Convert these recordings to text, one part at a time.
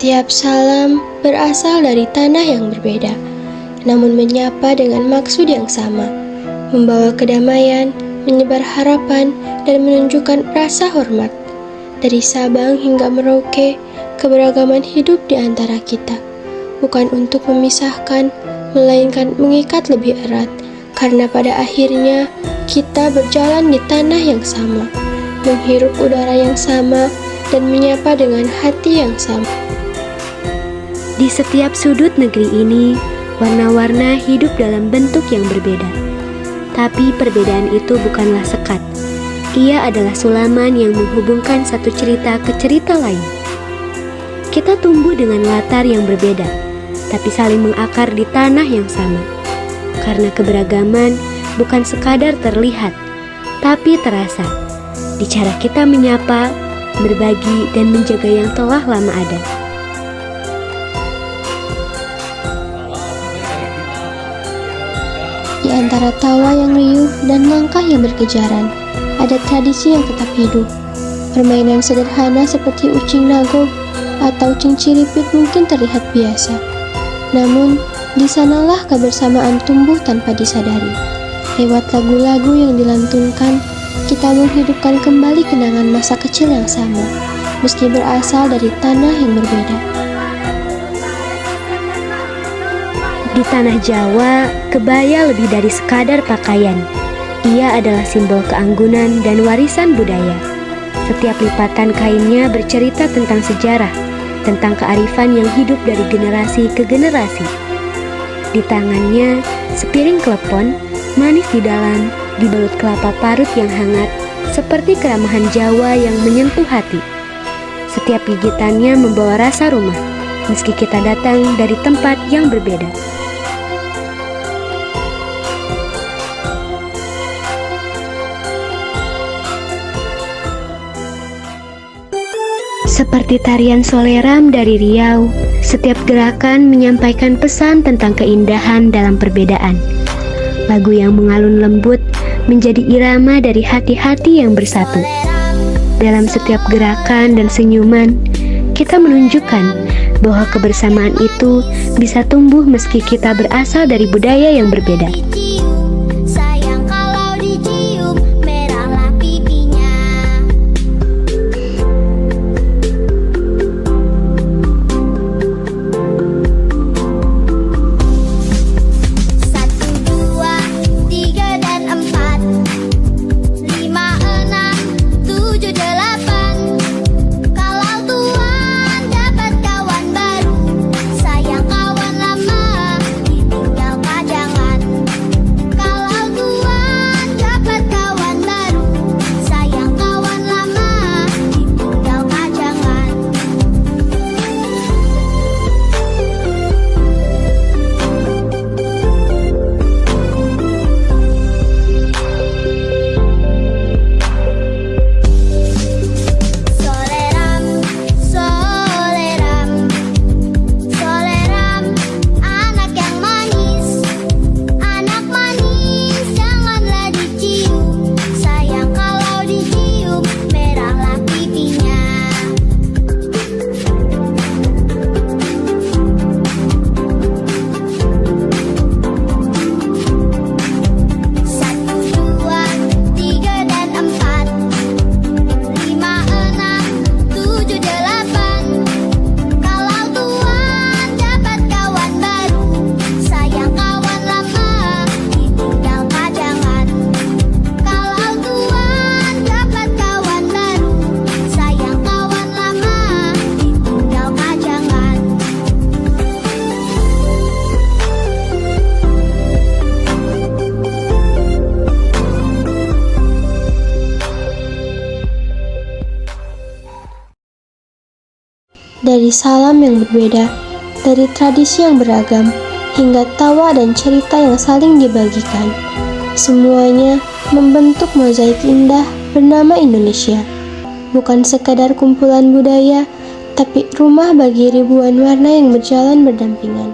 Setiap salam berasal dari tanah yang berbeda, namun menyapa dengan maksud yang sama, membawa kedamaian, menyebar harapan, dan menunjukkan rasa hormat. Dari Sabang hingga Merauke, keberagaman hidup di antara kita, bukan untuk memisahkan, melainkan mengikat lebih erat, karena pada akhirnya kita berjalan di tanah yang sama, menghirup udara yang sama, dan menyapa dengan hati yang sama. Di setiap sudut negeri ini, warna-warna hidup dalam bentuk yang berbeda. Tapi perbedaan itu bukanlah sekat. Ia adalah sulaman yang menghubungkan satu cerita ke cerita lain. Kita tumbuh dengan latar yang berbeda, tapi saling mengakar di tanah yang sama. Karena keberagaman bukan sekadar terlihat, tapi terasa. Di cara kita menyapa, berbagi, dan menjaga yang telah lama ada. Di antara tawa yang riuh dan langkah yang berkejaran, ada tradisi yang tetap hidup. Permainan sederhana seperti ucing nago atau cinciripit mungkin terlihat biasa. Namun, di sanalah kebersamaan tumbuh tanpa disadari. Lewat lagu-lagu yang dilantunkan, kita menghidupkan kembali kenangan masa kecil yang sama, meski berasal dari tanah yang berbeda. Di tanah Jawa, kebaya lebih dari sekadar pakaian. Ia adalah simbol keanggunan dan warisan budaya. Setiap lipatan kainnya bercerita tentang sejarah, tentang kearifan yang hidup dari generasi ke generasi. Di tangannya, sepiring klepon, manis di dalam, dibalut kelapa parut yang hangat, seperti keramahan Jawa yang menyentuh hati. Setiap gigitannya membawa rasa rumah, meski kita datang dari tempat yang berbeda. Seperti tarian Soleram dari Riau, setiap gerakan menyampaikan pesan tentang keindahan dalam perbedaan. Lagu yang mengalun lembut menjadi irama dari hati-hati yang bersatu. Dalam setiap gerakan dan senyuman, kita menunjukkan bahwa kebersamaan itu bisa tumbuh meski kita berasal dari budaya yang berbeda. Dari salam yang berbeda, dari tradisi yang beragam, hingga tawa dan cerita yang saling dibagikan. Semuanya membentuk mozaik indah bernama Indonesia. Bukan sekadar kumpulan budaya, tapi rumah bagi ribuan warna yang berjalan berdampingan.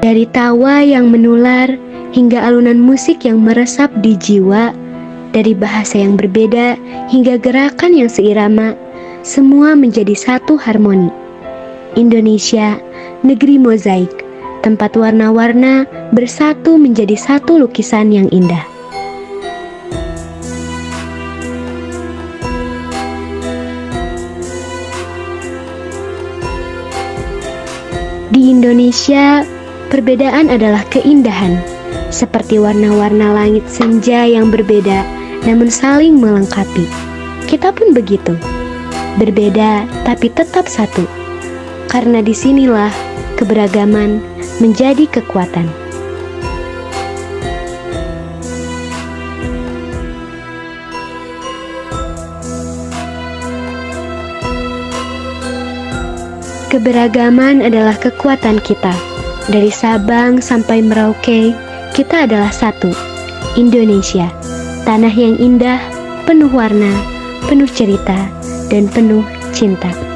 Dari tawa yang menular hingga alunan musik yang meresap di jiwa, dari bahasa yang berbeda hingga gerakan yang seirama, semua menjadi satu harmoni. Indonesia, negeri mozaik, tempat warna-warna bersatu menjadi satu lukisan yang indah. Di Indonesia, perbedaan adalah keindahan, seperti warna-warna langit senja yang berbeda namun saling melengkapi. Kita pun begitu, berbeda tapi tetap satu, karena disinilah keberagaman menjadi kekuatan. Keberagaman adalah kekuatan kita. Dari Sabang sampai Merauke, kita adalah satu. Indonesia, tanah yang indah, penuh warna, penuh cerita, dan penuh cinta.